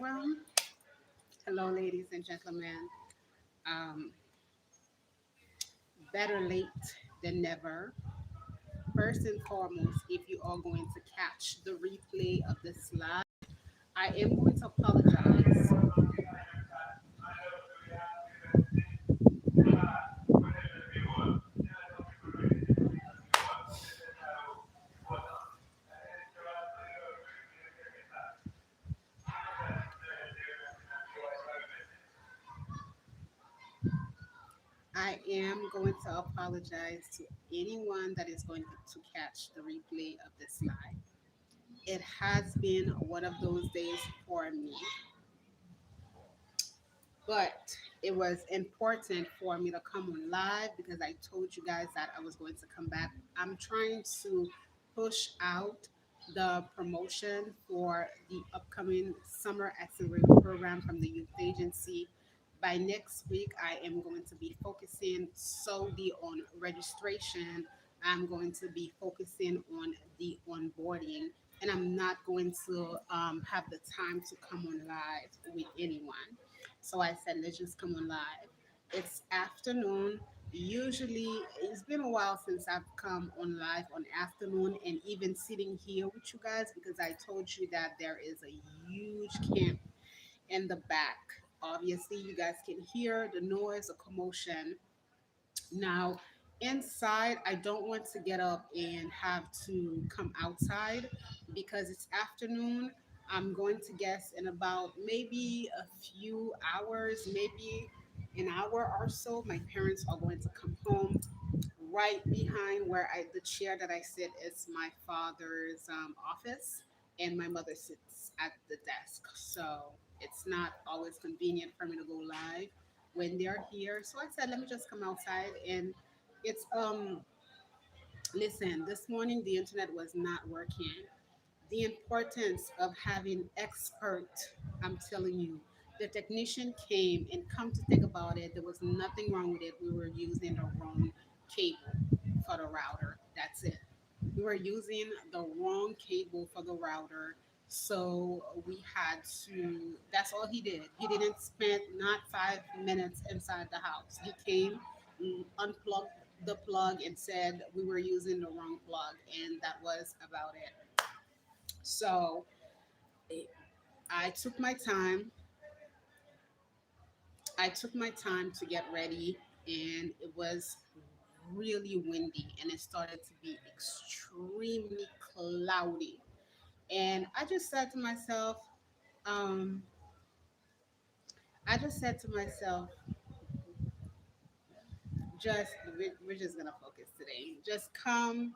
Well, hello, ladies and gentlemen. Um, Better late than never. First and foremost, if you are going to catch the replay of this live, I am going to apologize. I am going to apologize to anyone that is going to catch the replay of this live. It has been one of those days for me, but it was important for me to come on live because I told you guys that I was going to come back. I'm trying to push out the promotion for the upcoming summer activity program from the youth agency. By next week, I am going to be focusing solely on registration. I'm going to be focusing on the onboarding, and I'm not going to have the time to come on live with anyone. So I said, let's just come on live. It's afternoon. Usually, it's been a while since I've come on live on afternoon and even sitting here with you guys because I told you that there is a huge camp in the back. Obviously, you guys can hear the noise, the commotion. Now, inside, I don't want to get up and have to come outside because it's afternoon. I'm going to guess in about maybe a few hours, maybe an hour or so, my parents are going to come home. Right behind where the chair that I sit is my father's office, and my mother sits at the desk. So it's not always convenient for me to go live when they're here. So I said, let me just come outside. And it's listen, this morning the internet was not working. The importance of having expert, I'm telling you, the technician came, and come to think about it, there was nothing wrong with it. We were using the wrong cable for the router. That's it. We were using the wrong cable for the router. So we had to, that's all he did. He didn't spend not 5 minutes inside the house. He came, unplugged the plug, and said we were using the wrong plug. And that was about it. So I took my time. I took my time to get ready, and it was really windy, and it started to be extremely cloudy. And um, I just said to myself, we're just gonna focus today. Just come,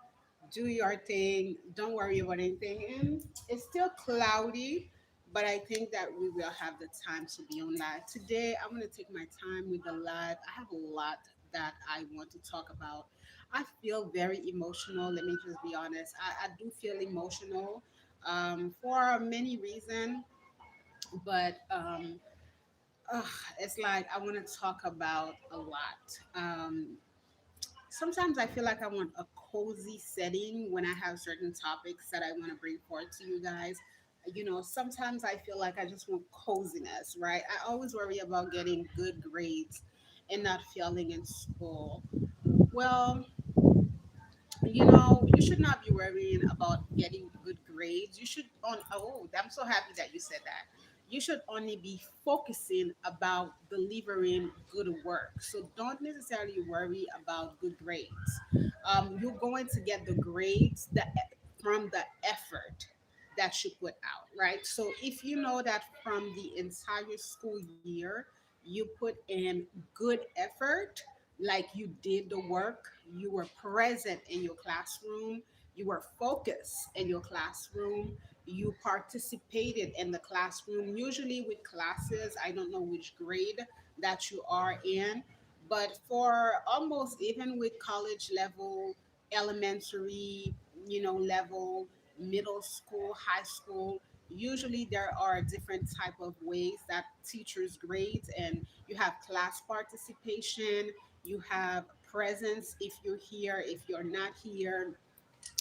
do your thing. Don't worry about anything. And it's still cloudy, but I think that we will have the time to be on live today. I'm gonna take my time with the live. I have a lot that I want to talk about. I feel very emotional. Let me just be honest. I do feel emotional for many reasons, but ugh, it's like I want to talk about a lot. Sometimes I feel like I want a cozy setting when I have certain topics that I want to bring forth to you guys. Sometimes I feel like I just want coziness, right? I always worry about getting good grades and not failing in school. Well, you should not be worrying about getting good grades. You should on oh, I'm so happy that you said that. You should only be focusing about delivering good work. So don't necessarily worry about good grades. You're going to get the grades from the effort that you put out, right? So if you know that from the entire school year you put in good effort, like you did the work, you were present in your classroom, you were focused in your classroom, you participated in the classroom, usually with classes. I don't know which grade that you are in, but for almost even with college level, elementary, level, middle school, high school, usually there are different type of ways that teachers grade, and you have class participation, you have presence if you're here, if you're not here.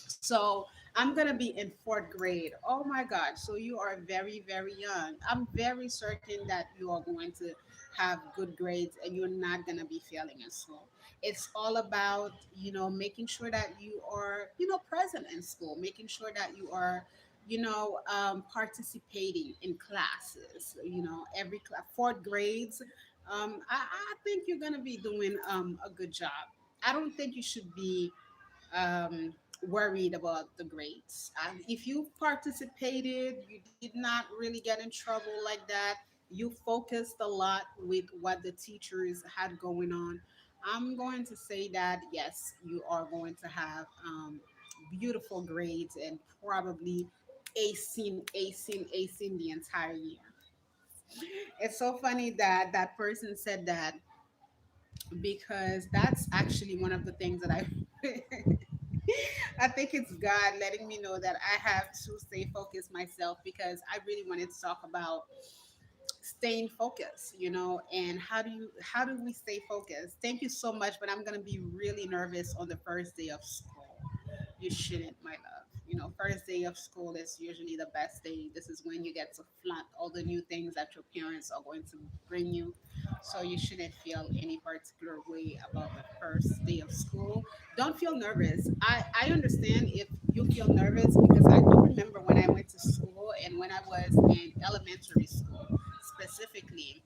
So I'm gonna be in fourth grade. Oh my God. So you are very, very young. I'm very certain that you are going to have good grades and you're not gonna be failing in school. It's all about, making sure that you are, present in school, making sure that you are, participating in classes, every class, fourth grades. I think you're gonna be doing a good job. I don't think you should be worried about the grades. If you participated, you did not really get in trouble like that, you focused a lot with what the teachers had going on, I'm going to say that yes, you are going to have beautiful grades and probably acing the entire year. It's so funny that that person said that because that's actually one of the things that I I think it's God letting me know that I have to stay focused myself because I really wanted to talk about staying focused, and how do we stay focused. Thank you so much, but I'm going to be really nervous on the first day of school. You shouldn't, my love. First day of school is usually the best day. This is when you get to flaunt all the new things that your parents are going to bring you. So you shouldn't feel any particular way about the first day of school. Don't feel nervous. I understand if you feel nervous because I do remember when I went to school and when I was in elementary school specifically,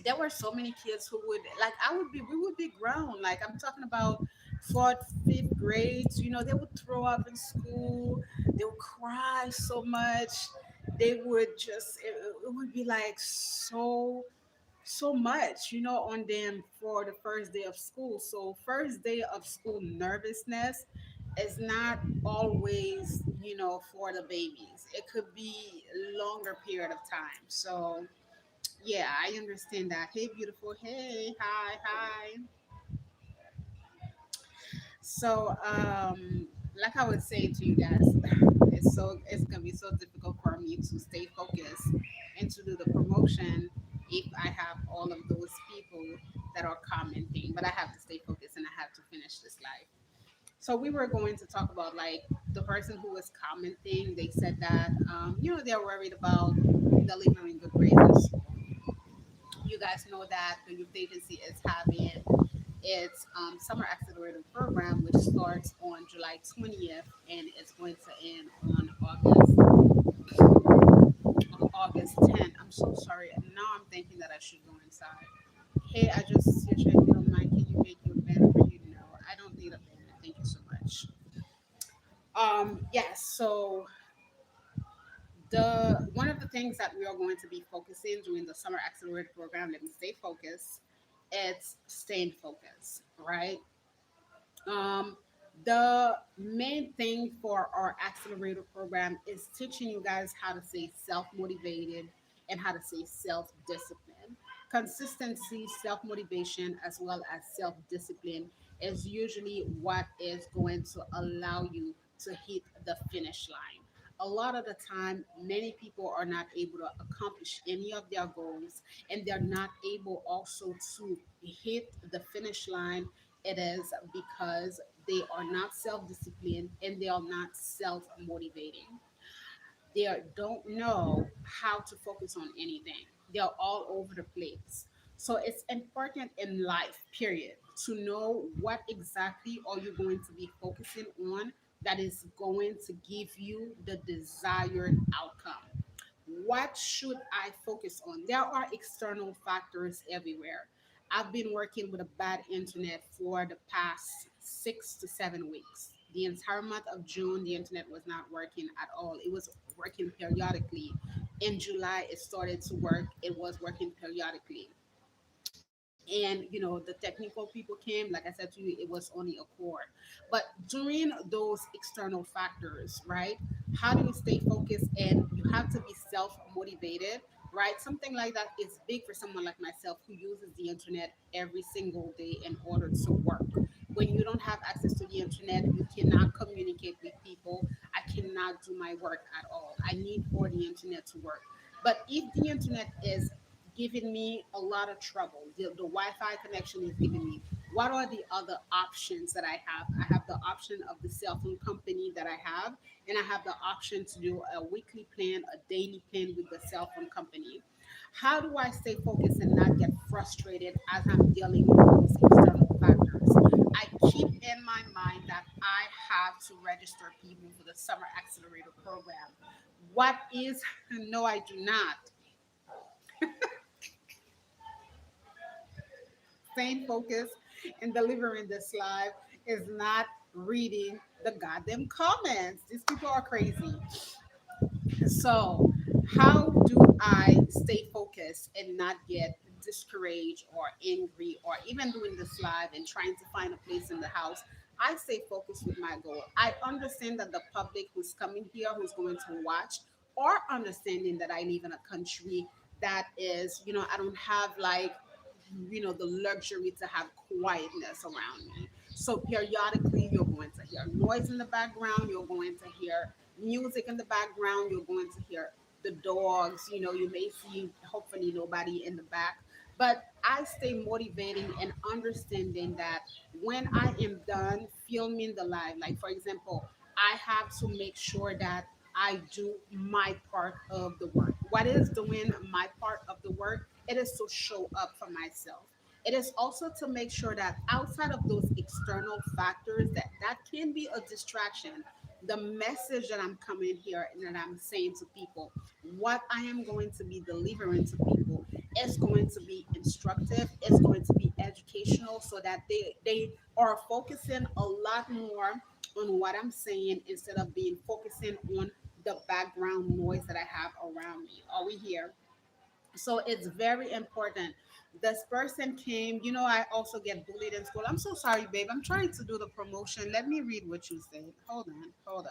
there were so many kids who would like we would be grown, like I'm talking about fourth, fifth grades, they would throw up in school, they would cry so much, they would just it would be like so much, on them for the first day of school. So first day of school nervousness is not always, for the babies. It could be longer period of time. So yeah, I understand that. Hey, beautiful. Hey, hi, hi. So, like I was saying to you guys, it's gonna be so difficult for me to stay focused and to do the promotion if I have all of those people that are commenting. But I have to stay focused and I have to finish this live. So we were going to talk about like the person who was commenting. They said that they're worried about delivering good grades in school. You guys know that the youth agency is having its summer accelerator program, which starts on July 20th and it's going to end on August 10th. I'm so sorry. Now I'm thinking that I should go inside. Hey, I just see if you don't mind. Can you make your banner for you? No, I don't need a banner. Thank you so much. Yes. So the one of the things that we are going to be focusing during the summer accelerator program, let me stay focused, it's staying focused, right? Um, the main thing for our accelerator program is teaching you guys how to stay self motivated and how to stay self disciplined. Consistency, self motivation, as well as self discipline is usually what is going to allow you to hit the finish line. A lot of the time, many people are not able to accomplish any of their goals and they're not able also to hit the finish line. It is because they are not self-disciplined and they are not self-motivating. They don't know how to focus on anything. They're all over the place. So it's important in life, period, to know what exactly are you going to be focusing on that is going to give you the desired outcome. What should I focus on? There are external factors everywhere. I've been working with a bad internet for the past 6 to 7 weeks. The entire month of June, the internet was not working at all. It was working periodically. In July, it started to work. It was working periodically. And the technical people came, like I said to you, it was only a cord. But during those external factors, right, how do you stay focused? And you have to be self motivated, right? Something like that is big for someone like myself who uses the internet every single day in order to work. When you don't have access to the internet, you cannot communicate with people. I cannot do my work at all. I need for the internet to work. But if the internet is giving me a lot of trouble. The Wi-Fi connection is giving me What are the other options that I have? I have the option of the cell phone company that I have, and I have the option to do a weekly plan, a daily plan with the cell phone company. How do I stay focused and not get frustrated as I'm dealing with those external factors? I keep in my mind that I have to register people for the Summer Accelerator program. What is, no, I do not. Staying focused and delivering this live is not reading the goddamn comments. These people are crazy. So, how do I stay focused and not get discouraged or angry or even doing this live and trying to find a place in the house? I stay focused with my goal. I understand that the public who's coming here, who's going to watch, or understanding that I live in a country that is, I don't have like, the luxury to have quietness around me. So periodically, you're going to hear noise in the background, you're going to hear music in the background, you're going to hear the dogs, you may see hopefully nobody in the back. But I stay motivating and understanding that when I am done filming the live, like for example, I have to make sure that I do my part of the work. What is doing my part of the work? It is to show up for myself. It is also to make sure that outside of those external factors that can be a distraction, the message that I'm coming here and that I'm saying to people, what I am going to be delivering to people is going to be instructive, it's going to be educational so that they are focusing a lot more on what I'm saying instead of being focusing on the background noise that I have around me. Are we here? So it's very important. This person came, I also get bullied in school. I'm so sorry, babe. I'm trying to do the promotion. Let me read what you said. Hold on.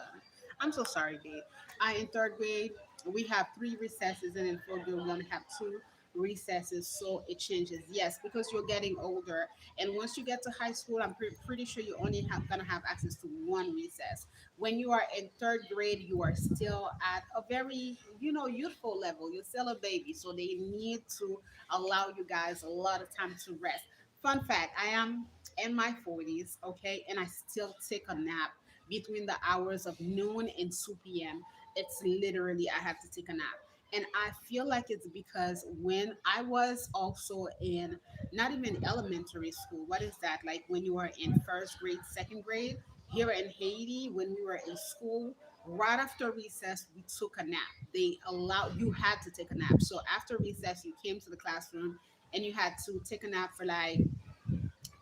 I'm so sorry, babe. In third grade, we have three recesses, and in fourth grade, we only have two recesses. So it changes. Yes, because you're getting older. And once you get to high school, I'm pretty sure you only gonna have access to one recess. When you are in third grade, you are still at a very, youthful level. You're still a baby. So they need to allow you guys a lot of time to rest. Fun fact, I am in my 40s, okay, and I still take a nap between the hours of noon and 2 p.m. It's literally, I have to take a nap. And I feel like it's because when I was also in not even elementary school, what is that? Like when you were in first grade, second grade, here in Haiti, when we were in school, right after recess, we took a nap. They allowed, you had to take a nap. So after recess, you came to the classroom and you had to take a nap for like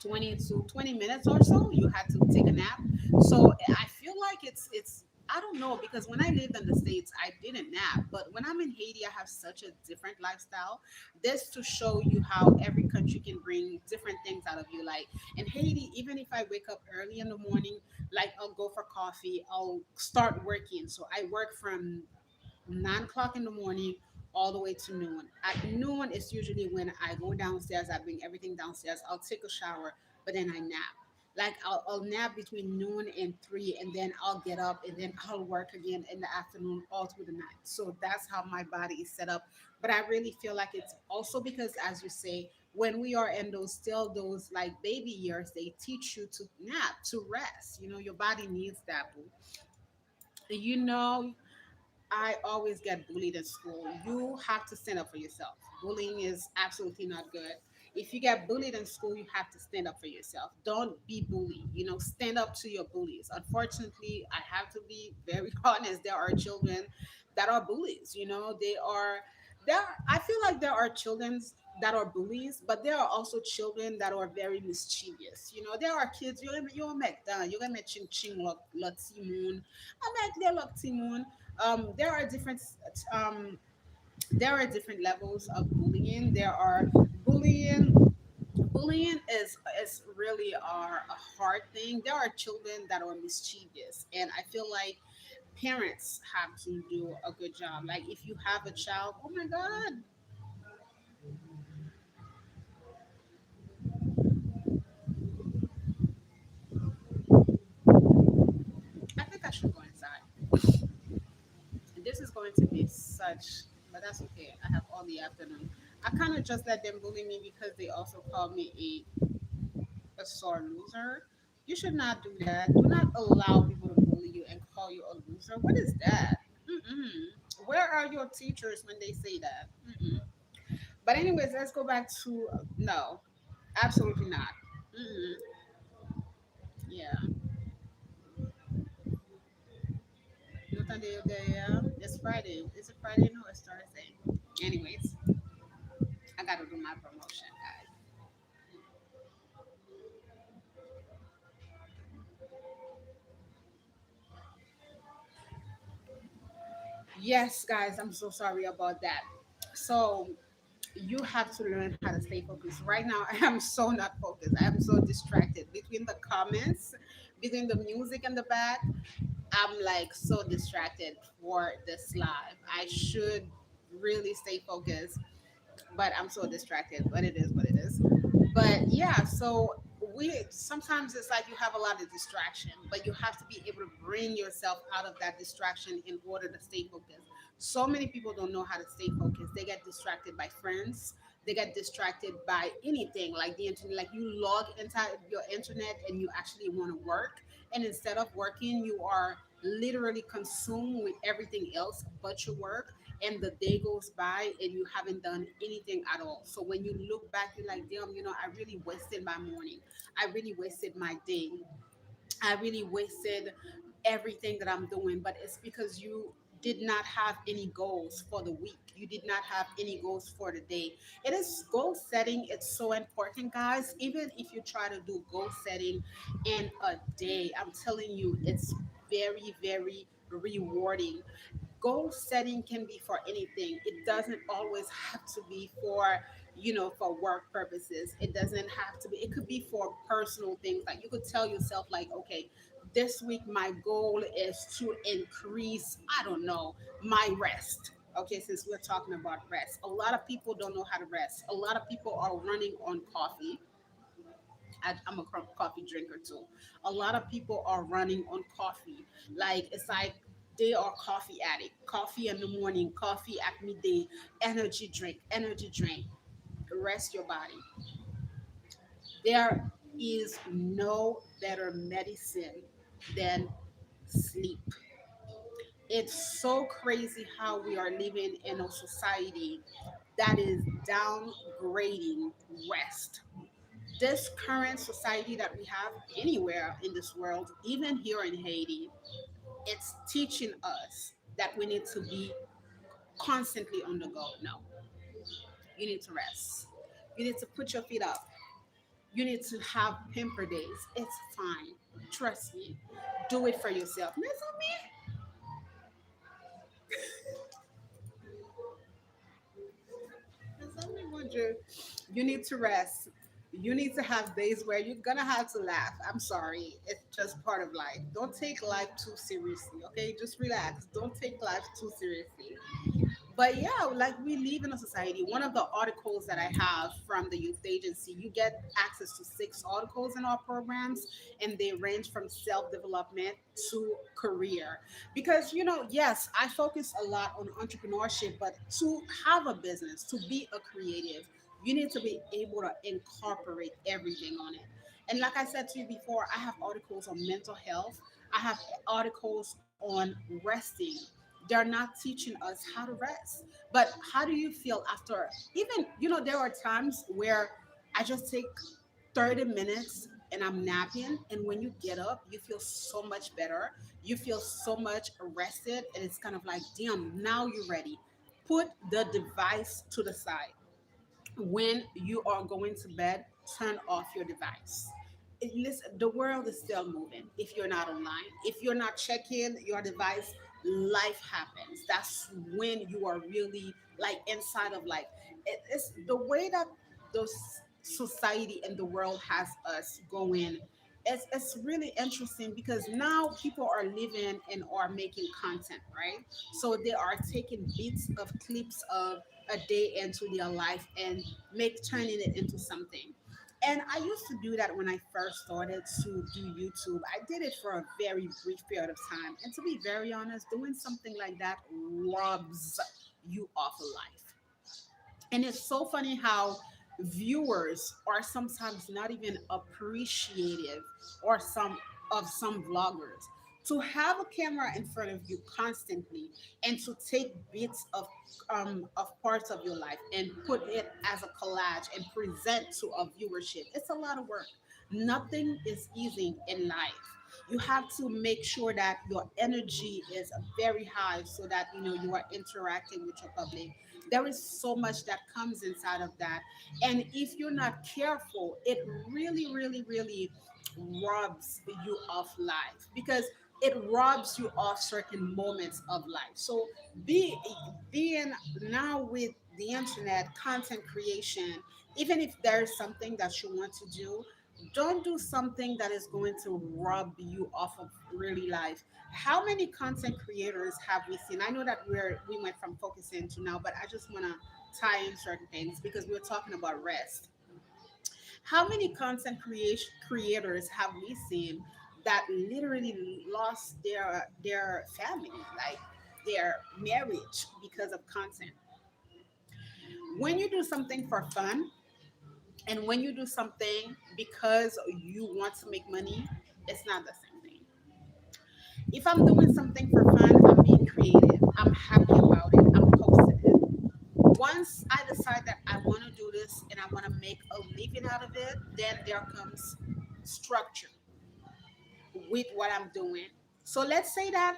20 to 20 minutes or so. You had to take a nap. So I feel like it's I don't know, because when I lived in the States, I didn't nap. But when I'm in Haiti, I have such a different lifestyle. This to show you how every country can bring different things out of you. Like in Haiti, even if I wake up early in the morning, like I'll go for coffee, I'll start working. So I work from 9 o'clock in the morning all the way to noon. At noon is usually when I go downstairs, I bring everything downstairs, I'll take a shower, but then I nap. Like I'll nap between noon and 3, and then I'll get up and then I'll work again in the afternoon all through the night. So that's how my body is set up. But I really feel like it's also because, as you say, when we are in those still those like baby years, they teach you to nap, to rest. Your body needs that. Boo. You know, I always get bullied at school. You have to stand up for yourself. Bullying is absolutely not good. If you get bullied in school, you have to stand up for yourself. Don't be bullied. Stand up to your bullies. Unfortunately, I have to be very honest. There are children that are bullies. There. I feel like there are children that are bullies, but there are also children that are very mischievous. There are kids. You make that. You make ching ching lot moon. I make they look Timon. There are different um, there are different levels of bullying. There are bullying. Bullying is really a hard thing. There are children that are mischievous, and I feel like parents have to do a good job. Like if you have a child, oh my god, I think I should go inside. This is going to be such, but that's okay. I have all the afternoon. I kind of just let them bully me because they also called me a sore loser. You should not do that. Do not allow people to bully you and call you a loser. What is that? Mm-mm. Where are your teachers when they say that? Mm-mm. But anyways, let's go back to no, absolutely not. Mm-mm. Yeah. No time it's Friday. Is it Friday? No, it's Thursday. Anyways, I gotta do my promotion, guys. Yes, guys, I'm so sorry about that. So you have to learn how to stay focused. Right now, I am so not focused. I am so distracted between the comments, between the music in the back. I'm like so distracted for this live. I should really stay focused, but I'm so distracted. But it is what it is. But yeah, so we sometimes it's like you have a lot of distraction, but you have to be able to bring yourself out of that distraction in order to stay focused. So many people don't know how to stay focused. They get distracted by friends. They get distracted by anything like the internet. Like you log inside your internet and you actually want to work, and instead of working, you are literally consumed with everything else but your work, and the day goes by and you haven't done anything at all. So when you look back, you're like, damn, I really wasted my morning. I really wasted my day. I really wasted everything that I'm doing, but it's because you did not have any goals for the week. You did not have any goals for the day. It is goal setting. It's so important, guys. Even if you try to do goal setting in a day, I'm telling you, it's very, very rewarding. Goal setting can be for anything. It doesn't always have to be for work purposes. It doesn't have to be. It could be for personal things. Like you could tell yourself, like, okay, this week my goal is to increase, I don't know, my rest. Okay, since we're talking about rest, a lot of people don't know how to rest. A lot of people are running on coffee. I'm a coffee drinker too. A lot of people are running on coffee. Like it's like they are coffee addict. Coffee in the morning, coffee at midday, energy drink, energy drink. Rest your body. There is no better medicine than sleep. It's so crazy how we are living in a society that is downgrading rest. This current society that we have anywhere in this world, even here in Haiti, it's teaching us that we need to be constantly on the go. No, you need to rest. You need to put your feet up. You need to have pamper days. It's fine. Trust me. Do it for yourself. That's on me. That's on me, Roger. You need to rest. You need to have days where you're gonna have to laugh. I'm sorry. It's just part of life. Don't take life too seriously, okay? Just relax. Don't take life too seriously. But yeah, like we live in a society. One of the articles that I have from the youth agency, you get access to 6 articles in our programs, and they range from self development to career. Because, yes, I focus a lot on entrepreneurship, but to have a business, to be a creative, you need to be able to incorporate everything on it. And like I said to you before, I have articles on mental health, I have articles on resting. They're not teaching us how to rest. But how do you feel after? Even, there are times where I just take 30 minutes and I'm napping. And when you get up, you feel so much better. You feel so much rested. And it's kind of like, damn, now you're ready. Put the device to the side. When you are going to bed, turn off your device. Listen, the world is still moving. If you're not online, if you're not checking your device, life happens. That's when you are really like inside of life. It's the way that the society and the world has us going. It's really interesting because now people are living and are making content, right? So they are taking bits of clips of a day into their life and turning it into something. And I used to do that when I first started to do YouTube. I did it for a very brief period of time. And to be very honest, doing something like that robs you of life. And it's so funny how viewers are sometimes not even appreciative or some vloggers to have a camera in front of you constantly and to take bits of parts of your life and put it as a collage and present to a viewership. It's a lot of work. Nothing is easy in life. You have to make sure that your energy is very high so that you are interacting with your public. There is so much that comes inside of that, and if you're not careful, it really robs you of life, because it robs you of certain moments of life. So be being now with the internet content creation, even if there's something that you want to do, don't do something that is going to rob you off of really life. How many content creators have we seen? I know that we went from focusing to now, but I just want to tie in certain things because we're talking about rest. How many creators have we seen that literally lost their family, like their marriage, because of content? When you do something for fun and when you do something because you want to make money, it's not the same thing. If I'm doing something for fun, I'm being creative, I'm happy about it, I'm posting it. Once I decide that I want to do this and I want to make a living out of it, then there comes structure with what I'm doing. So let's say that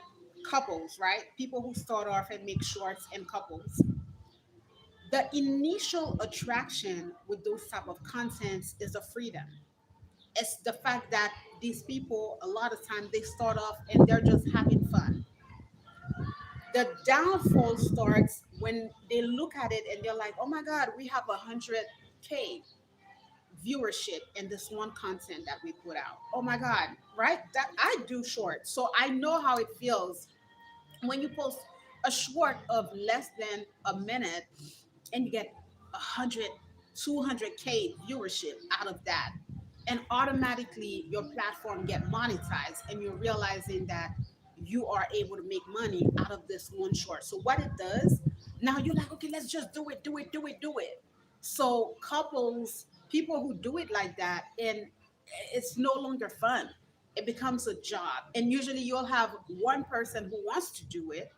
couples, right? People who start off and make shorts and couples. The initial attraction with those type of contents is the freedom. It's the fact that these people, a lot of time, they start off and they're just having fun. The downfall starts when they look at it and they're like, oh my God, we have 100K viewership in this one content that we put out. Oh my God, right? That I do short. So I know how it feels when you post a short of less than a minute and you get 100, 200K viewership out of that. And automatically your platform get monetized and you're realizing that you are able to make money out of this one short. So what it does, now you're like, okay, let's just do it. So couples, people who do it like that, and it's no longer fun. It becomes a job. And usually you'll have one person who wants to do it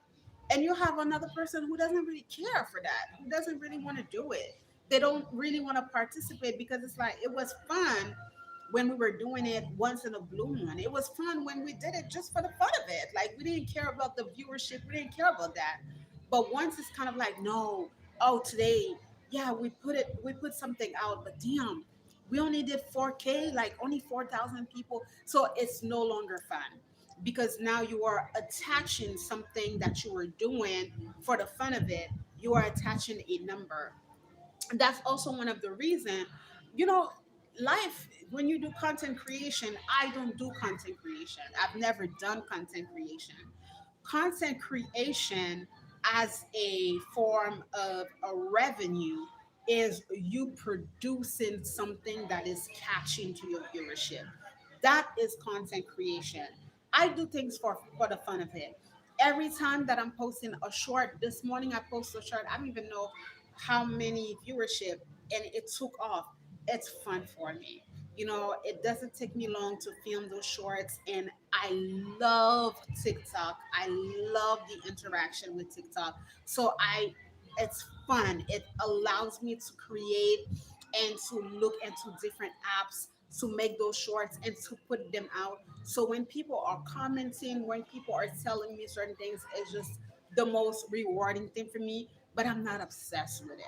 and you have another person who doesn't really care for that, who doesn't really want to do it. They don't really want to participate because it's like it was fun when we were doing it once in a blue moon. It was fun when we did it just for the fun of it. Like we didn't care about the viewership, we didn't care about that. But once it's kind of like, no, oh today, yeah, we put something out, but damn, we only did 4K, like only 4,000 people. So it's no longer fun because now you are attaching something that you were doing for the fun of it. You are attaching a number. That's also one of the reason, you know, life, when you do content creation, I don't do content creation. I've never done content creation. Content creation as a form of a revenue is you producing something that is catching to your viewership. That is content creation. I do things for the fun of it. Every time that I'm posting a short, this morning I posted a short, I don't even know how many viewership, and it took off. It's fun for me. It doesn't take me long to film those shorts, and I love TikTok. I love the interaction with TikTok. So it's fun. It allows me to create and to look into different apps to make those shorts and to put them out. So when people are commenting, when people are telling me certain things, it's just the most rewarding thing for me. But I'm not obsessed with it.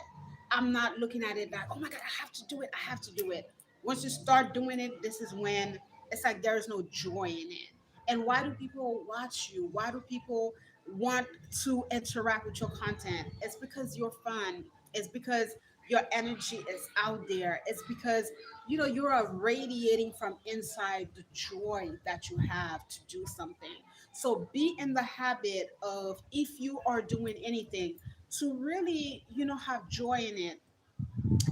I'm not looking at it like, oh my God, I have to do it. I have to do it. Once you start doing it, this is when it's like there's no joy in it. And why do people watch you? Why do people want to interact with your content? It's because you're fun. It's because your energy is out there. It's because you're radiating from inside the joy that you have to do something. So be in the habit of, if you are doing anything, to really have joy in it.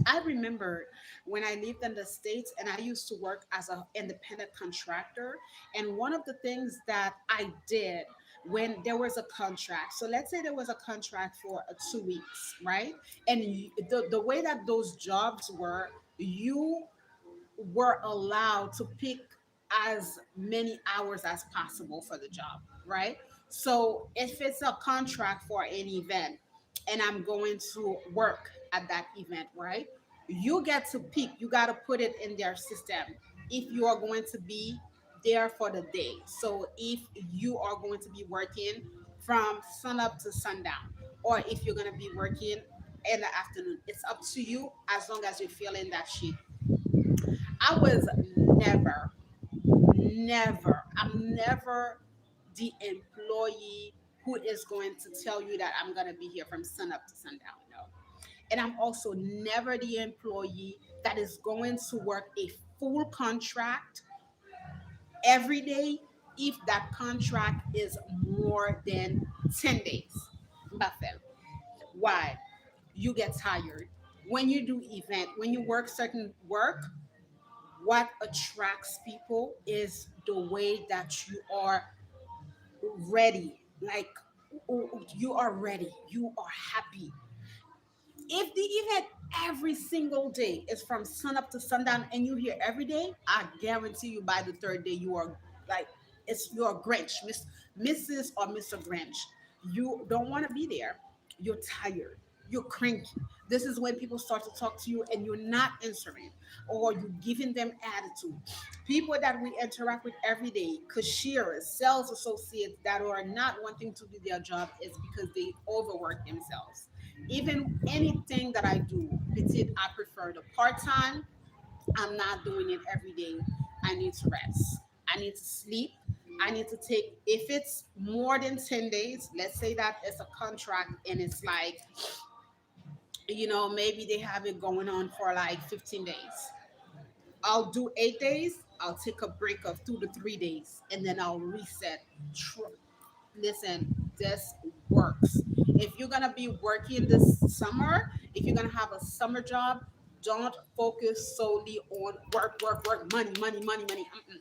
I remember when I lived in the States and I used to work as an independent contractor. And one of the things that I did when there was a contract. So let's say there was a contract for 2 weeks, right? And the way that those jobs were, you were allowed to pick as many hours as possible for the job, right? So if it's a contract for an event and I'm going to work at that event, right? You get to pick, you got to put it in their system if you are going to be there for the day. So if you are going to be working from sun up to sundown, or if you're going to be working in the afternoon, it's up to you as long as you're feeling that shit. I was I'm never the employee who is going to tell you that I'm going to be here from sun up to sundown. No. And I'm also never the employee that is going to work a full contract every day if that contract is more than 10 days. Buffalo. Why? You get tired. When you do event, when you work certain work, what attracts people is the way that you are ready. Like, you are ready, you are happy. If the event every single day is from sun up to sundown and you here every day, I guarantee you by the third day you are like, it's you're Grinch, Mrs. or Mr. Grinch. You don't want to be there. You're tired. You're cranky. This is when people start to talk to you and you're not answering, or you're giving them attitude. People that we interact with every day, cashiers, sales associates that are not wanting to do their job, is because they overwork themselves. Even anything that I do, petit, I prefer the part time. I'm not doing it every day. I need to rest. I need to sleep. I need to take, if it's more than 10 days, let's say that it's a contract and it's like, maybe they have it going on for like 15 days. I'll do 8 days. I'll take a break of 2 to 3 days and then I'll reset. Listen, this works. If you're gonna be working this summer, if you're gonna have a summer job, don't focus solely on work, work, work, money, money, money, money. Mm-mm.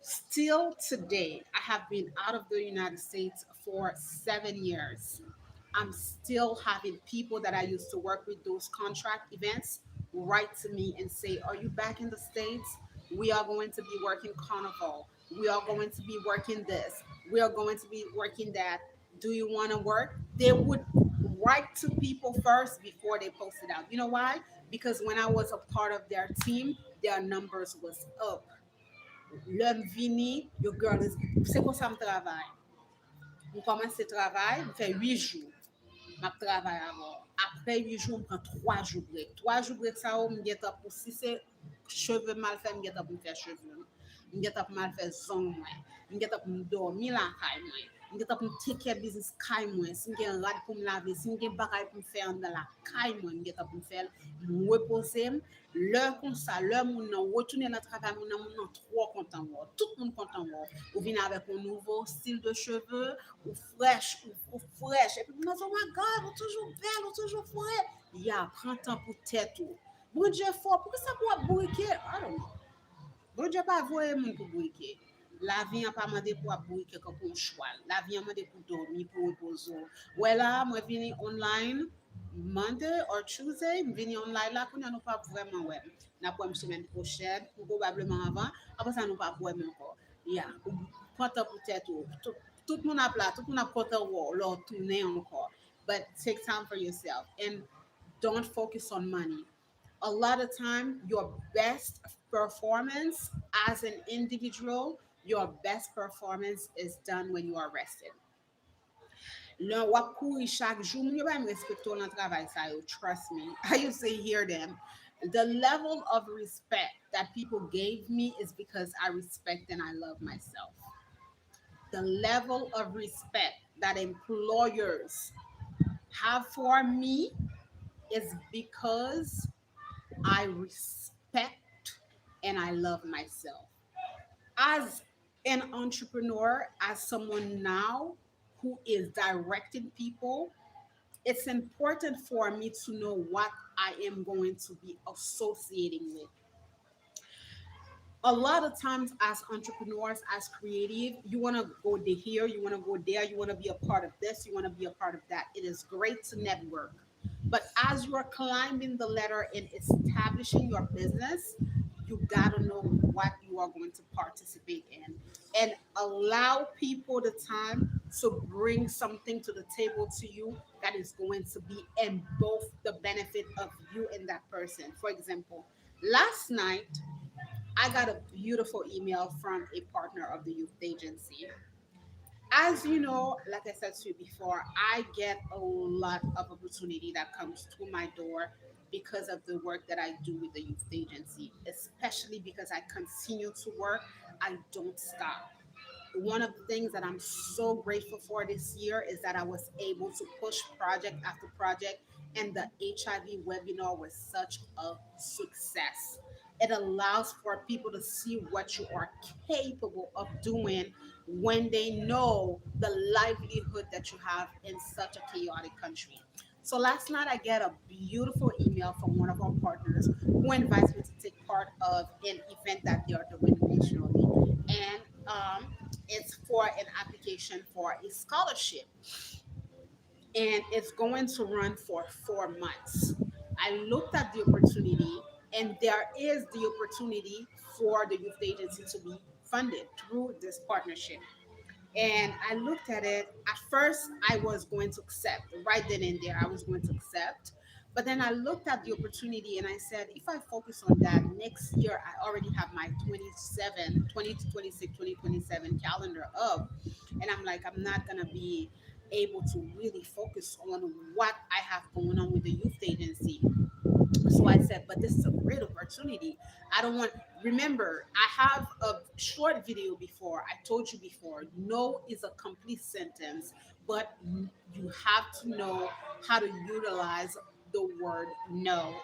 Still today, I have been out of the United States for 7 years. I'm still having people that I used to work with those contract events write to me and say, "Are you back in the States? We are going to be working carnival. We are going to be working this. We are going to be working that. Do you want to work?" They would write to people first before they post it out. You know why? Because when I was a part of their team, their numbers was up. L'homme vini, your girl is, c'est comme ça me travaille. Je commence le travail, je fais 8 jours. Map travay avon. Apre 8 jou, m pran 3 jou brek. 3 jou brek sa ou, m get up pou si se cheve mal fe, m get up m fe cheve. M get up mal fe zon mwen. M get up m dormi la kay mwen. M get up m take care business kay mwen. Si m gen rad pou m lave, si m gen bagay pou m fe an da la kay mwen, m get up m fel. M repose m. Lè kon sa, lè moun nan wotoune nan travay, moun nan tro kontan wò. Tout moun kontan wò. Ou vin avèk un nouvo stil de cheve, ou fresh, ou fresh. Et puis, moun nan, oh my God, ou toujou bel, ou toujou frais. Ya, pran tan pou tèt ou. Bon Dieu fort, pourquoi ça pour bourriquer? I don't know. Bon Dieu pas voye moun pour bourriquer. La vie a pas mandé pour bourriquer comme pour un cheval. La vie a mandé pour dormir, pour reposer. Ouais là, moi vini online Monday or Tuesday, m vini online là, qu'on a nous pas vraiment ouais. N'a pas une semaine prochaine, ou probablement avant. Après ça nous pas voir encore. Yeah, porte pour tête tout le monde a plat, tout le monde a porte leur tourner encore. But take time for yourself and don't focus on money. A lot of time, your best performance as an individual, your best performance is done when you are rested. Le wap kouri chak jou, moun yo ba m respekto nan travay sa yo, trust me. I used to hear them. The level of respect that people gave me is because I respect and I love myself. The level of respect that employers have for me is because I respect and I love myself. As an entrepreneur, as someone now who is directing people, it's important for me to know what I am going to be associating with. A lot of times as entrepreneurs, as creative, you want to go to here, you want to go there, you want to be a part of this, you want to be a part of that. It is great to network, but as you are climbing the ladder and establishing your business, you got to know what you are going to participate in, and allow people the time to bring something to the table to you that is going to be in both the benefit of you and that person. For example, last night I got a beautiful email from a partner of the youth agency. As you know, like I said to you before, I get a lot of opportunity that comes to my door because of the work that I do with the youth agency, especially because I continue to work. I don't stop. One of the things that I'm so grateful for this year is that I was able to push project after project, and the HIV webinar was such a success. It allows for people to see what you are capable of doing when they know the livelihood that you have in such a chaotic country. So last night I get a beautiful email from one of our partners who invites me to take part of an event that they are doing nationally. And it's for an application for a scholarship, and it's going to run for 4 months. I looked at the opportunity, and there is the opportunity for the youth agency to be funded through this partnership. And I looked at it. At first, I was going to accept right then and there. I was going to accept. But then I looked at the opportunity and I said, if I focus on that next year, I already have my 27, 20 to 26, 2027 calendar up. And I'm like, I'm not going to be able to really focus on what I have going on with the youth agency. So I said, but this is a great opportunity. I don't want, remember, I have a short video before. I told you before, no is a complete sentence, but you have to know how to utilize the word no.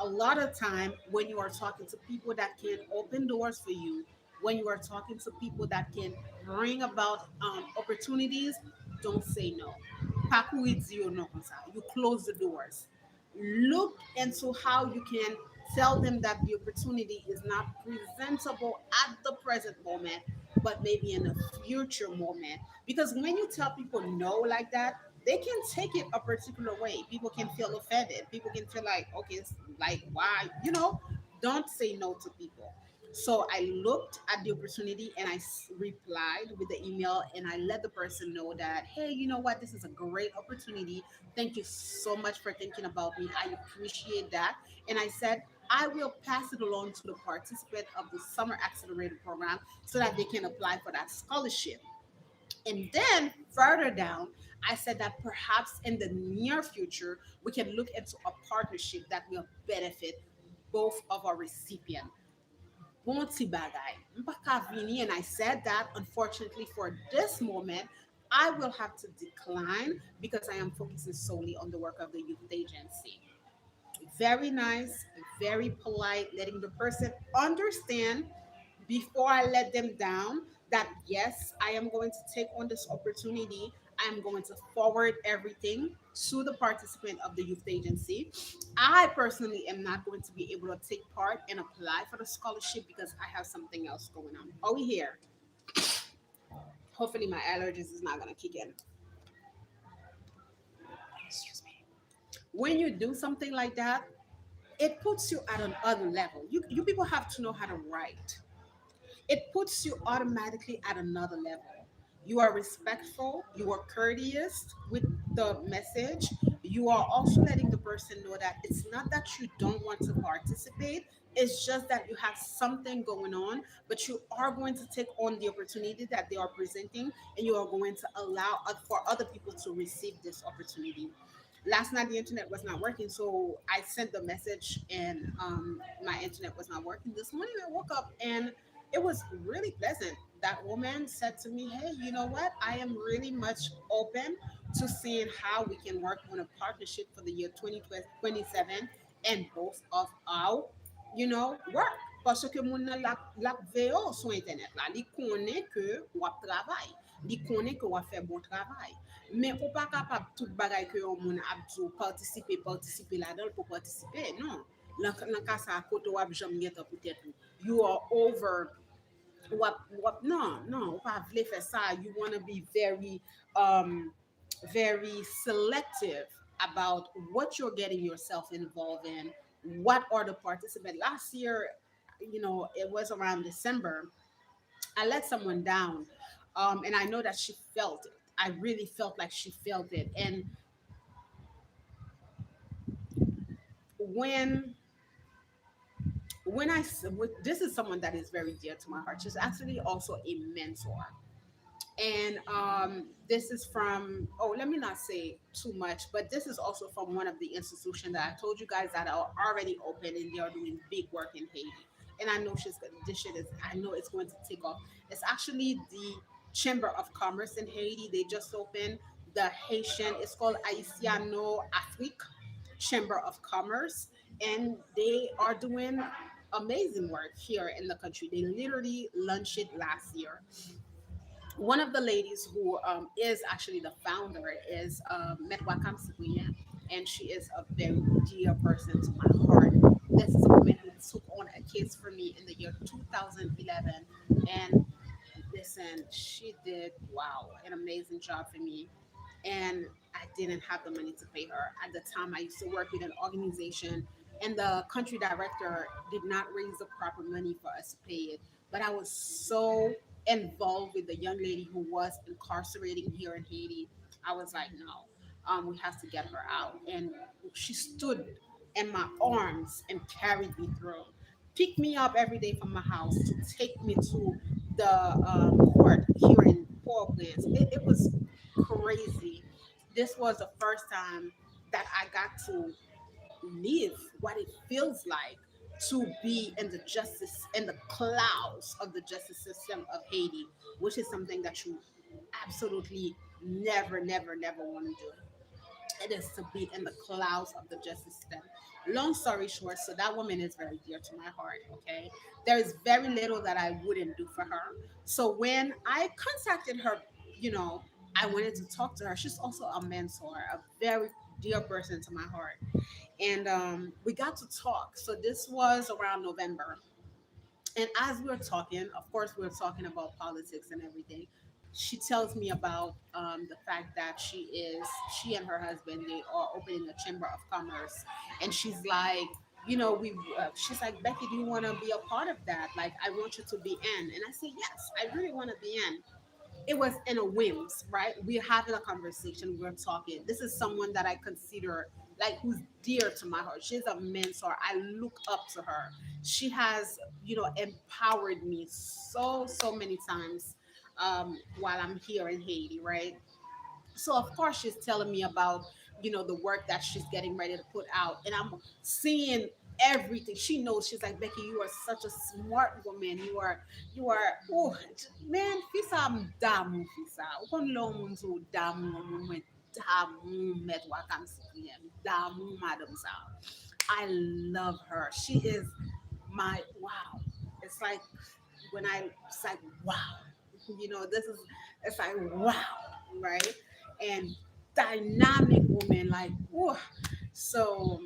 A lot of time when you are talking to people that can open doors for you, when you are talking to people that can bring about opportunities, don't say no. Pakuidzio no konsa. You close the doors. Look into how you can tell them that the opportunity is not presentable at the present moment, but maybe in a future moment. Because when you tell people no like that, they can take it a particular way. People can feel offended. People can feel like, okay, it's like, why? Don't say no to people. So I looked at the opportunity and I replied with the email, and I let the person know that, hey, you know what? This is a great opportunity. Thank you so much for thinking about me. I appreciate that. And I said, I will pass it along to the participant of the Summer Accelerator program so that they can apply for that scholarship. And then further down, I said that perhaps in the near future, we can look into a partnership that will benefit both of our recipients. Bonti bagay. Mpaka vini, and I said that unfortunately for this moment, I will have to decline because I am focusing solely on the work of the youth agency. Very nice, very polite, letting the person understand before I let them down that yes, I am going to take on this opportunity. I am going to forward everything to the participant of the youth agency. I personally am not going to be able to take part and apply for the scholarship because I have something else going on. Are we here? Hopefully, my allergies is not going to kick in. Excuse me. When you do something like that, it puts you at another level. You people have to know how to write. It puts you automatically at another level. You are respectful, you are courteous with the message. You are also letting the person know that it's not that you don't want to participate, it's just that you have something going on, but you are going to take on the opportunity that they are presenting, and you are going to allow for other people to receive this opportunity. Last night the internet was not working, so I sent the message, and my internet was not working. This morning I woke up and it was really pleasant. That woman said to me, hey, you know what, I am really much open to seeing how we can work on a partnership for the year 2027, and both of our work. Parce que moun nan la veyo sur internet la, li konen ke wap travay, li konen ke wap fè bon travay. Men ou pa kapab tout bagay ke yon moun ap djou participer la dan pou participer, non. Nan ka sa kote wap jom get pou tèt ou. You are over what no pa vle fè sa. You want to be um very selective about what you're getting yourself involved in. What are the participants? Last year, it was around December. I let someone down, and I know that she felt it. I really felt like she felt it. And when this is someone that is very dear to my heart. She's actually also a mentor. And this is from, oh, let me not say too much, but this is also from one of the institutions that I told you guys that are already open and they are doing big work in Haiti. And I know this shit is, I know it's going to take off. It's actually the Chamber of Commerce in Haiti. They just opened the Haitian, it's called Haitiano Afrique Chamber of Commerce, and they are doing amazing work here in the country. They literally launched it last year. One of the ladies who is actually the founder is Metwakam Sibuya, and she is a very dear person to my heart. This is a woman who took on a case for me in the year 2011, and listen, she did, wow, an amazing job for me. And I didn't have the money to pay her. At the time, I used to work with an organization, and the country director did not raise the proper money for us to pay it. But I was so involved with the young lady who was incarcerating here in Haiti. I was like, no, we have to get her out. And she stood in my arms and carried me through, picked me up every day from my house to take me to the court here in Port-au-Prince. It was crazy. This was the first time that I got to live what it feels like to be in the justice, in the clouds of the justice system of Haiti, which is something that you absolutely never, never, never want to do. It is to be in the clouds of the justice system. Long story short, so that woman is very dear to my heart. Okay, there is very little that I wouldn't do for her. So when I contacted her, you know, I wanted to talk to her. She's also a mentor, a very dear person to my heart, and we got to talk. So this was around November, and as we were talking, of course, we were talking about politics and everything. She tells me about the fact that she and her husband, they are opening a chamber of commerce, and she's like, she's like, Becky, do you want to be a part of that? Like, I want you to be in. And I said, yes, I really want to be in. It was in a whims, right? We're having a conversation, we're talking. This is someone that I consider like who's dear to my heart. She's a mentor. I look up to her. She has, empowered me so many times while I'm here in Haiti, right? So of course she's telling me about the work that she's getting ready to put out, and I'm seeing everything. She knows. She's like, Becky, you are such a smart woman. You are oh man, fisa damu fisa ukon lo mun so damu moment damu met wakam sikia damu madam sa. I love her. She is my wow. It's like when I it's like wow, this is it's like wow, right? And dynamic woman, like whoa. So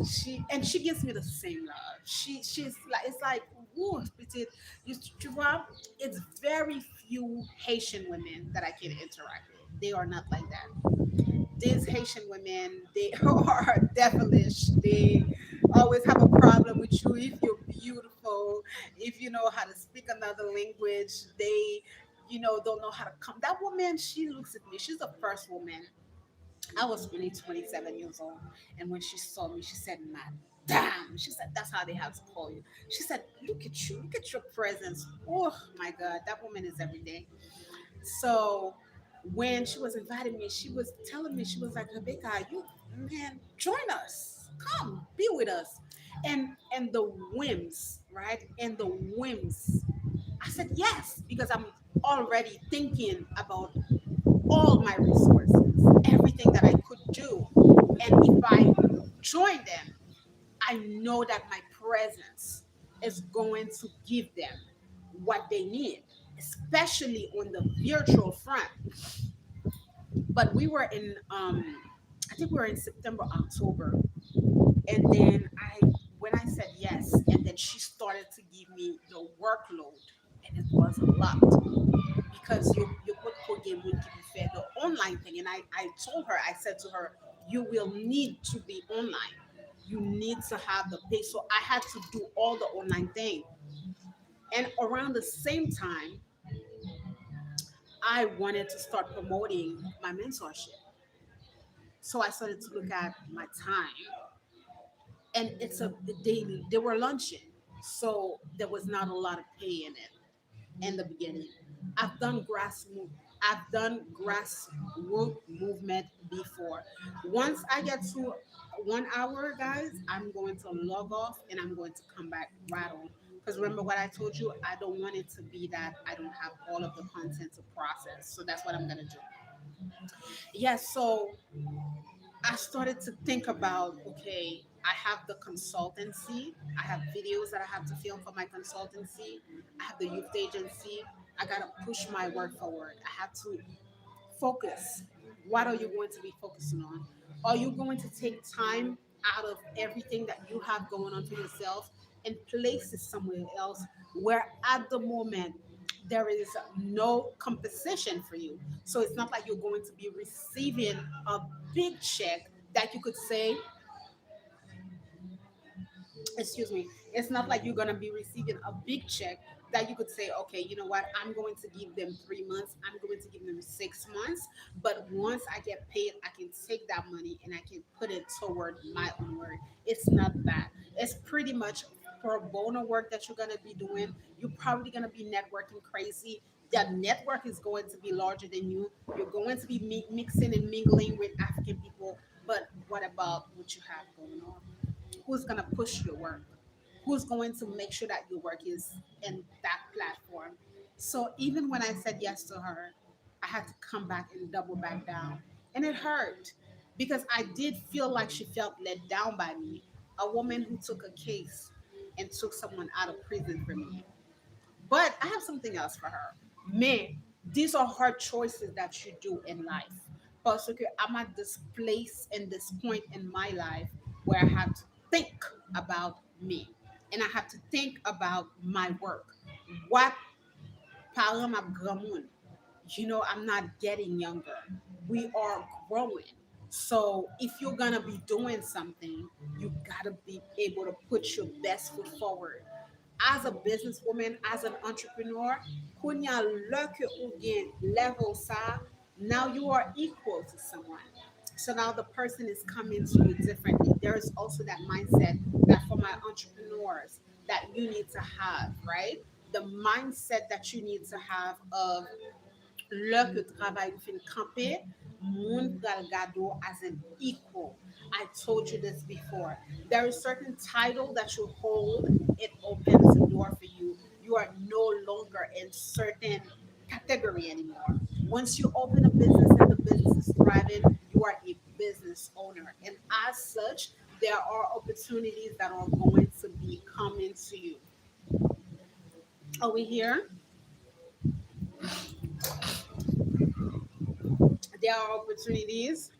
she gives me the same love. She's like it's like whoa, tu vois, it's very few Haitian women that I can interact with. They are not like that. These Haitian women, they are devilish. They always have a problem with you if you're beautiful, if you know how to speak another language. They, don't know how to come. That woman, she looks at me. She's the first woman. I was only 27 years old, and when she saw me, she said, "Madam," she said, "That's how they have to call you." She said, "Look at you, look at your presence." Oh my God, that woman is everything. So when she was inviting me, she was telling me, she was like, Rebecca, you man, join us. Come, be with us. And the whims, right? And the whims. I said yes, because I'm already thinking about all my resources, everything that I could do. And if I join them, I know that my presence is going to give them what they need, especially on the virtual front. But we were I think we were in September, October, and then when was locked because you put game would keep you fair the online thing. And I told her, I said to her, you will need to be online. You need to have the page. So I had to do all the online thing. And around the same time, I wanted to start promoting my mentorship. So I started to look at my time, and it's a daily. They were lunching, so there was not a lot of pay in it in the beginning. I've done I've done grassroots movement before. Once I get to 1 hour, guys, I'm going to log off and I'm going to come back right on. Because remember what I told you, I don't want it to be that I don't have all of the content to process. So that's what I'm gonna do. Yes, so I started to think about, okay, I have the consultancy. I have videos that I have to film for my consultancy. I have the youth agency. I got to push my work forward. I have to focus. What are you going to be focusing on? Are you going to take time out of everything that you have going on for yourself and place it somewhere else where at the moment there is no compensation for you? So it's not like you're going to be receiving a big check that you could say, excuse me, it's not like you're going to be receiving a big check that you could say, okay, you know what, I'm going to give them 3 months, I'm going to give them 6 months, but once I get paid, I can take that money and I can put it toward my own work. It's not that. It's pretty much pro bono work that you're going to be doing. You're probably going to be networking crazy. That network is going to be larger than you. You're going to be mixing and mingling with African people. But what about what you have going on? Who's going to push your work? Who's going to make sure that your work is in that platform? So even when I said yes to her, I had to come back and double back down. And it hurt because I did feel like she felt let down by me. A woman who took a case and took someone out of prison for me. But I have something else for her. Man, these are hard choices that you do in life. Parce que I'm at this place and this point in my life where I have to think about me and I have to think about my work. What parang gramun? I'm not getting younger. We are growing. So if you're gonna be doing something, you gotta be able to put your best foot forward. As a businesswoman, as an entrepreneur, kunya look again level sa, now you are equal to someone. So now the person is coming to you differently. There is also that mindset that for my entrepreneurs that you need to have, right? The mindset that you need to have of lè ke travay ou fin kampe, moun pral gado as an equal. I told you this before. There is certain title that you hold, it opens the door for you. You are no longer in certain category anymore. Once you open a business and the business is thriving, you are a business owner. And as such, there are opportunities that are going to be coming to you. Are we here? There are opportunities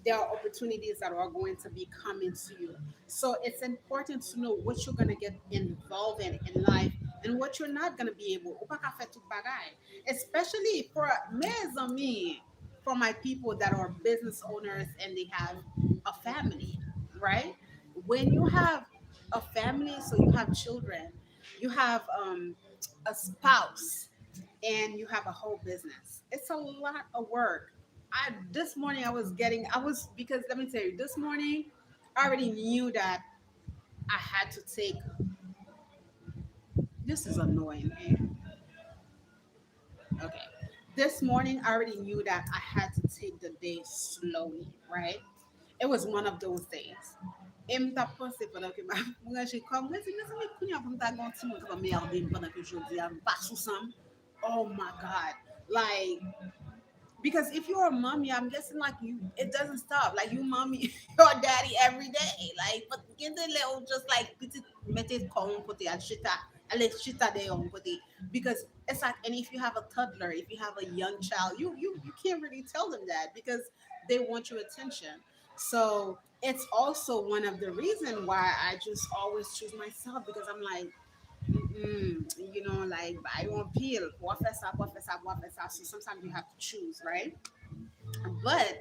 that are going to be coming to you. So it's important to know what you're going to get involved in life and what you're not going to be able. Ou pa ka fe tout bagay. Especially for mes amis, for my people that are business owners and they have a family, right? When you have a family, so you have children, you have a spouse, and you have a whole business. It's a lot of work. I This morning I was because let me tell you, this morning I already knew that I had to take this is annoying me. Okay. This morning I already knew that I had to take the day slowly, right? It was one of those days. E mta pense pendant que mwen j'ai comme, mwen se mwen kounya pou mta gon ti mwen ka merde pendant que jodi a pas sou sam. Oh my God. Like because if you're a mommy, I'm guessing like you, it doesn't stop. Like you mommy your daddy every day. Like but get the little just like petit mette kon kote al shita ale shita de on kote because it's like and if you have a toddler, if you have a young child, you can't really tell them that because they want your attention. So it's also one of the reason why I just always choose myself because I'm like like buy one pill, professor, professor, professor. So sometimes you have to choose, right? But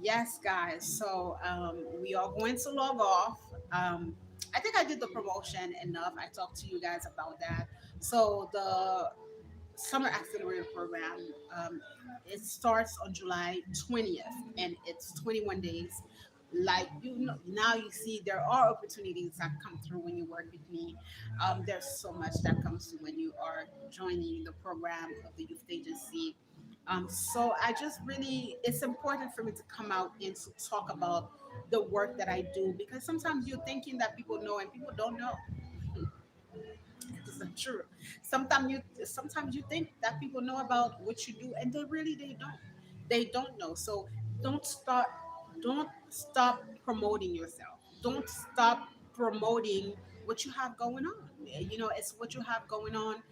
yes, guys. So we are going to log off. I think I did the promotion enough. I talked to you guys about that. So the summer accelerator program, it starts on July 20th, and it's 21 days. Like, now you see there are opportunities that come through when you work with me. There's so much that comes through when you are joining the program of the youth agency. So I just really, it's important for me to come out and to talk about the work that I do, because sometimes you're thinking that people know and people don't know. It's not true. Sometimes you think that people know about what you do, and they don't. They don't know. So don't start. Don't stop promoting yourself. Don't stop promoting what you have going on. It's what you have going on.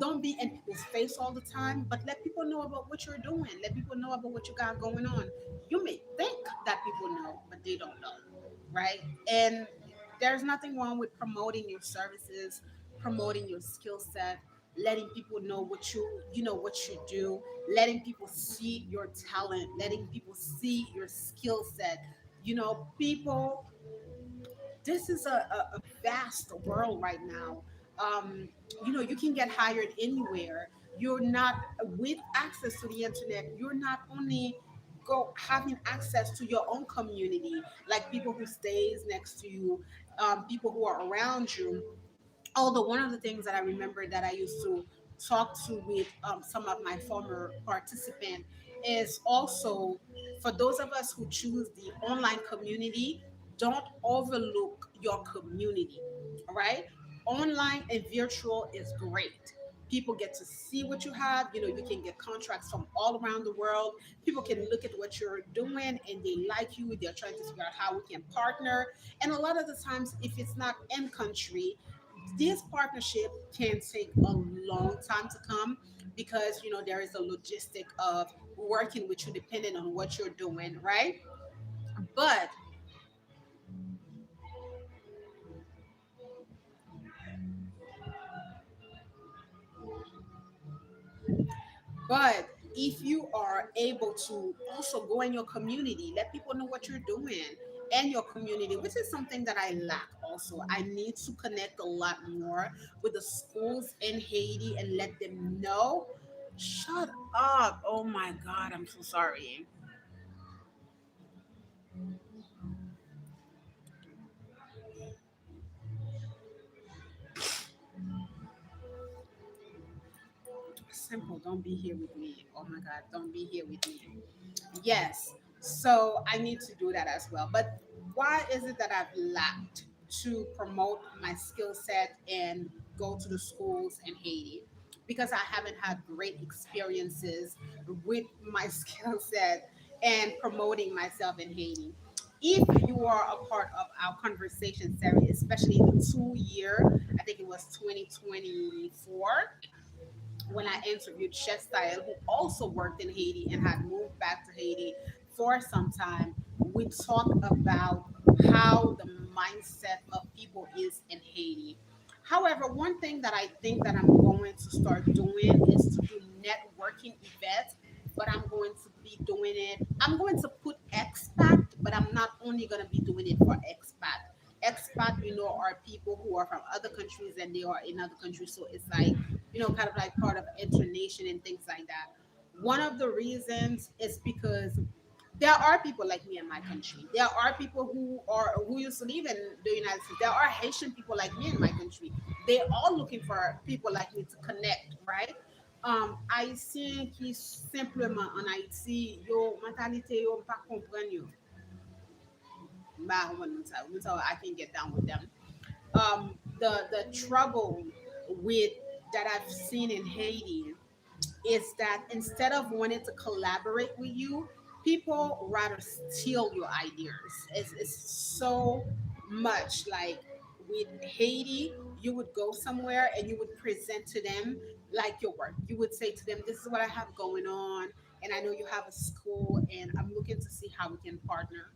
Don't be in people's face all the time, but let people know about what you're doing. Let people know about what you got going on. You may think that people know, but they don't know, right? And there's nothing wrong with promoting your services, promoting your skill set, letting people know what you do, letting people see your talent, letting people see your skill set. People, this is a vast world right now. You can get hired anywhere. You're not, with access to the internet, you're not only go having access to your own community, like people who stays next to you, people who are around you. Although one of the things that I remember that I used to talk to with some of my former participants is also, for those of us who choose the online community, don't overlook your community. All right, online and virtual is great. People get to see what you have. You can get contracts from all around the world. People can look at what you're doing and they like you. They're trying to figure out how we can partner. And a lot of the times, if it's not in country, this partnership can take a long time to come, because there is a logistic of working with you depending on what you're doing, right? But but if you are able to also go in your community, let people know what you're doing and your community, which is something that I lack also. I need to connect a lot more with the schools in Haiti and let them know. Shut up. Oh my God, I'm so sorry. Simple, don't be here with me. Oh my God, don't be here with me. Yes. So I need to do that as well. But why is it that I've lacked to promote my skill set and go to the schools in Haiti? Because I haven't had great experiences with my skill set and promoting myself in Haiti. If you are a part of our conversation series, especially the 2 year, I think it was 2024, when I interviewed Chef Style, who also worked in Haiti and had moved back to Haiti for some time, we talked about how the mindset of people is in Haiti. However, one thing that I think that I'm going to start doing is to do networking events, but I'm going to be doing it. I'm going to put expat, but I'm not only going to be doing it for expat. Expat, are people who are from other countries and they are in other countries. So it's like, kind of like part of internation and things like that. One of the reasons is because there are people like me in my country. There are people who used to live in the United States. There are Haitian people like me in my country. They are looking for people like me to connect, right? Haïtien qui simplement en Haïti, yo mentalité yo pas comprendre yo. Bah, I can get down with them. The trouble with that I've seen in Haiti is that instead of wanting to collaborate with you, people rather steal your ideas. It's so much like with Haiti, you would go somewhere and you would present to them like your work. You would say to them, "This is what I have going on, and I know you have a school, and I'm looking to see how we can partner,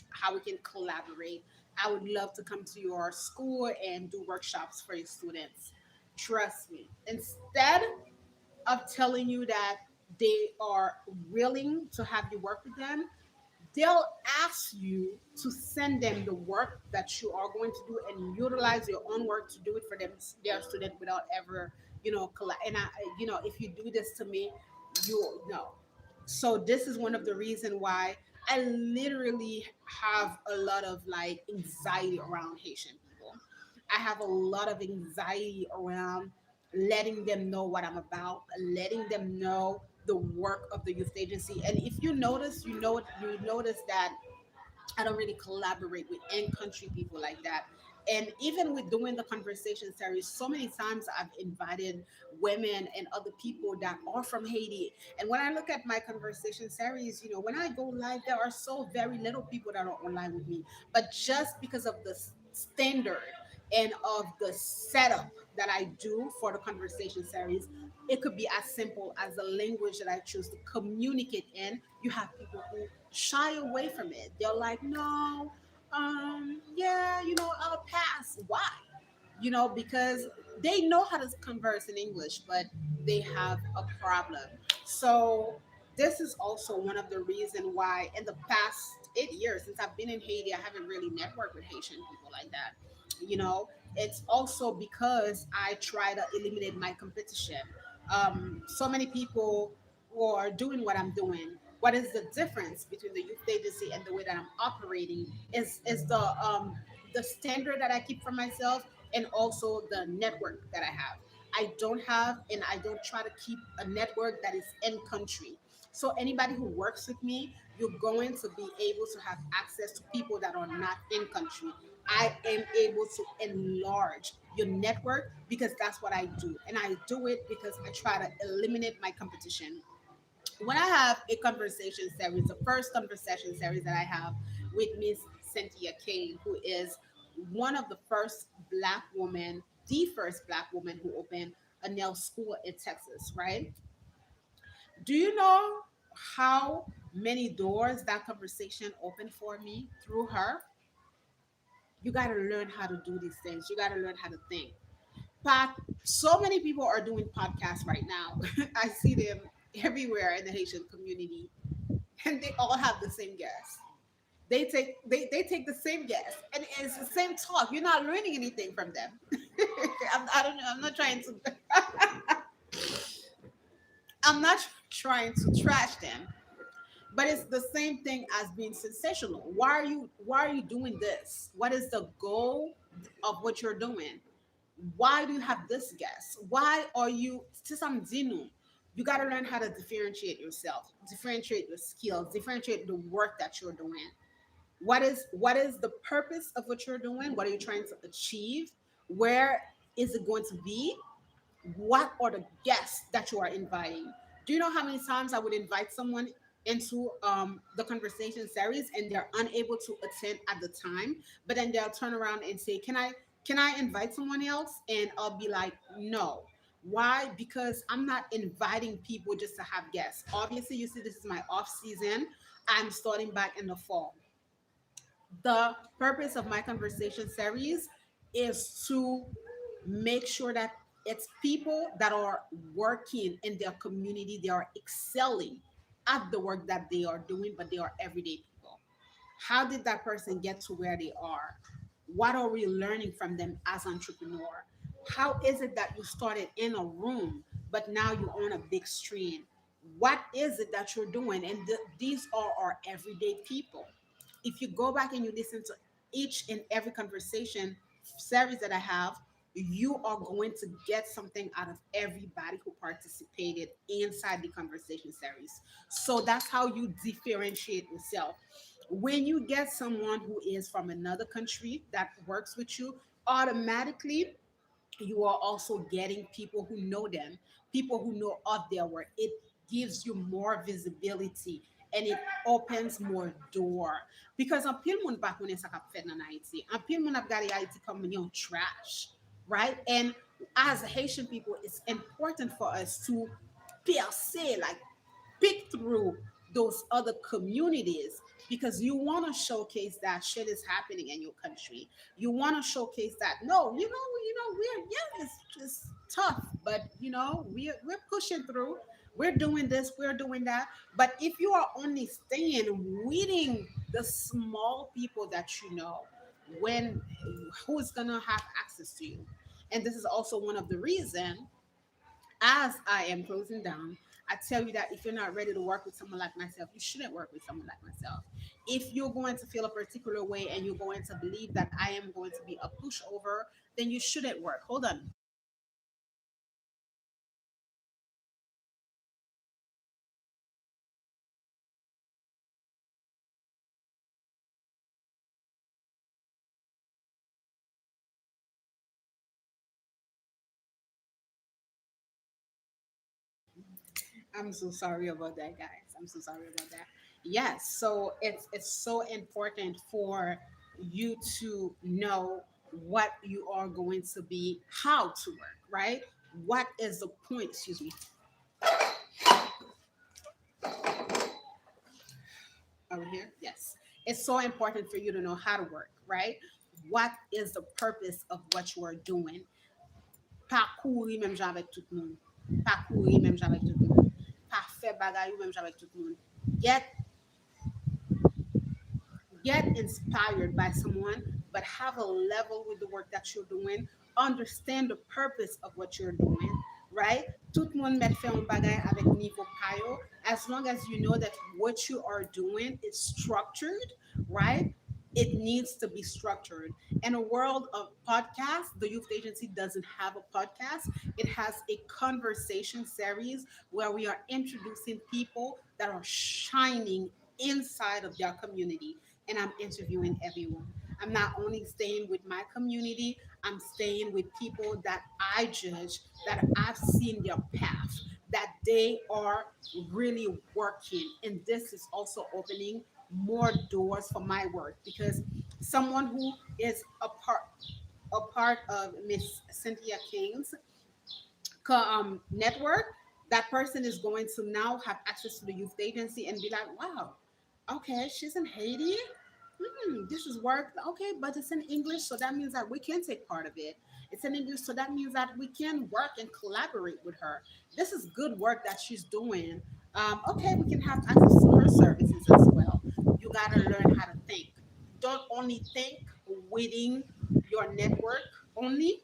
how we can collaborate. I would love to come to your school and do workshops for your students." Trust me. Instead of telling you that they are willing to have you work with them, they'll ask you to send them the work that you are going to do and utilize your own work to do it for them, their student, without ever, and if you do this to me, you know. So this is one of the reason why I literally have a lot of like anxiety around Haitian people. I have a lot of anxiety around letting them know what I'm about, letting them know the work of the youth agency. And if you notice, you notice that I don't really collaborate with in country people like that. And even with doing the conversation series, so many times I've invited women and other people that are from Haiti. And when I look at my conversation series, when I go live, there are so very little people that are online with me. But just because of the standard and of the setup that I do for the conversation series, it could be as simple as the language that I choose to communicate in. You have people who shy away from it. They're like, no, yeah, I'll pass. Why? Because they know how to converse in English, but they have a problem. So this is also one of the reason why in the past 8 years since I've been in Haiti, I haven't really networked with Haitian people like that. You know, it's also because I try to eliminate my competition. So many people who are doing what I'm doing. What is the difference between the youth agency and the way that I'm operating is the standard that I keep for myself, and also the network that I have. I don't have, and I don't try to keep a network that is in country. So anybody who works with me, you're going to be able to have access to people that are not in country. I am able to enlarge your network because that's what I do. And I do it because I try to eliminate my competition. When I have a conversation series, the first conversation series that I have with Miss Cynthia Kane, who is one of the first black woman, the first black woman who opened a nail school in Texas, right? Do you know how many doors that conversation opened for me through her? You got to learn how to do these things. You got to learn how to think. So many people are doing podcasts right now. I see them everywhere in the Haitian community, and they all have the same guess. They take the same guess, and it's the same talk. You're not learning anything from them. I don't know. I'm not trying to. I'm not trying to trash them, but it's the same thing as being sensational. Why are you doing this? What is the goal of what you're doing? Why do you have this guess? Why are you Tisamdinu? You got to learn how to differentiate yourself, differentiate your skills, differentiate the work that you're doing. What is the purpose of what you're doing? What are you trying to achieve? Where is it going to be? What are the guests that you are inviting? Do you know how many times I would invite someone into the conversation series and they're unable to attend at the time, but then they'll turn around and say, can I invite someone else? And I'll be like, no. Why? Because I'm not inviting people just to have guests. Obviously, you see, this is my off season. I'm starting back in the fall. The purpose of my conversation series is to make sure that it's people that are working in their community, they are excelling at the work that they are doing, but they are everyday people. How did that person get to where they are? What are we learning from them as entrepreneur? How is it that you started in a room, but now you're on a big screen? What is it that you're doing? And these are our everyday people. If you go back and you listen to each and every conversation series that I have, you are going to get something out of everybody who participated inside the conversation series. So that's how you differentiate yourself. When you get someone who is from another country that works with you, automatically you are also getting people who know them, people who know of their work. It gives you more visibility and it opens more door. Because an pil moun pa konen sa kap fet nan Haiti. An pil moun ap gade Haiti kom yon trash, right? And as Haitian people, it's important for us to perce, like pick through those other communities because you want to showcase that shit is happening in your country. You want to showcase that no, we're, yeah, it's just tough, but we're pushing through. We're doing this, we're doing that. But if you are only staying reading the small people that you know, when who is gonna have access to you? And this is also one of the reason, as I am closing down, I tell you that if you're not ready to work with someone like myself, you shouldn't work with someone like myself. If you're going to feel a particular way and you're going to believe that I am going to be a pushover, then you shouldn't work. Hold on. I'm so sorry about that, guys. I'm so sorry about that. Yes, so it's so important for you to know what you are going to be, how to work, right? What is the point? Excuse me. Over here, yes. It's so important for you to know how to work, right? What is the purpose of what you are doing? Pas courir même jan avec tout le monde. Pas courir même jan avec tout le monde. Pas faire bagay ou même jan avec tout le monde. Get get inspired by someone, but have a level with the work that you're doing. Understand the purpose of what you're doing, right? Tout le monde met fait un bagay avec niveau payo. As long as you know that what you are doing is structured, right? It needs to be structured. In a world of podcasts, the youth agency doesn't have a podcast. It has a conversation series where we are introducing people that are shining inside of their community, and I'm interviewing everyone. I'm not only staying with my community, I'm staying with people that I judge, that I've seen their path, that they are really working. And this is also opening more doors for my work, because someone who is a part of Miss Cynthia King's network, that person is going to now have access to the youth agency and be like, wow, okay, she's in Haiti. This is work. Okay, but it's in English, so that means that we can take part of it. It's in English, so that means that we can work and collaborate with her. This is good work that she's doing. Okay, we can have access to her services as well. You got to learn how to think. Don't only think within your network only.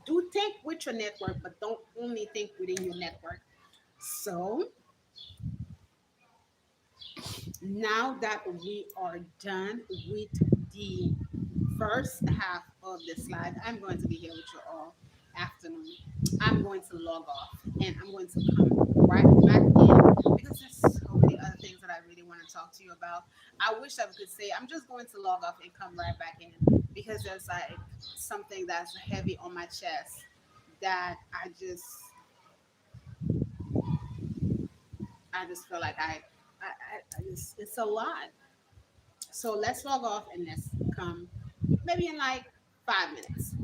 Do think with your network, but don't only think within your network. So now that we are done with the first half of this live, I'm going to be here with you all afternoon. I'm going to log off and I'm going to come right back in, because there's so many other things that I really want to talk to you about. I wish I could say I'm just going to log off and come right back in, because there's like something that's heavy on my chest that I just feel like I just, it's a lot. So let's log off and let's come maybe in like 5 minutes.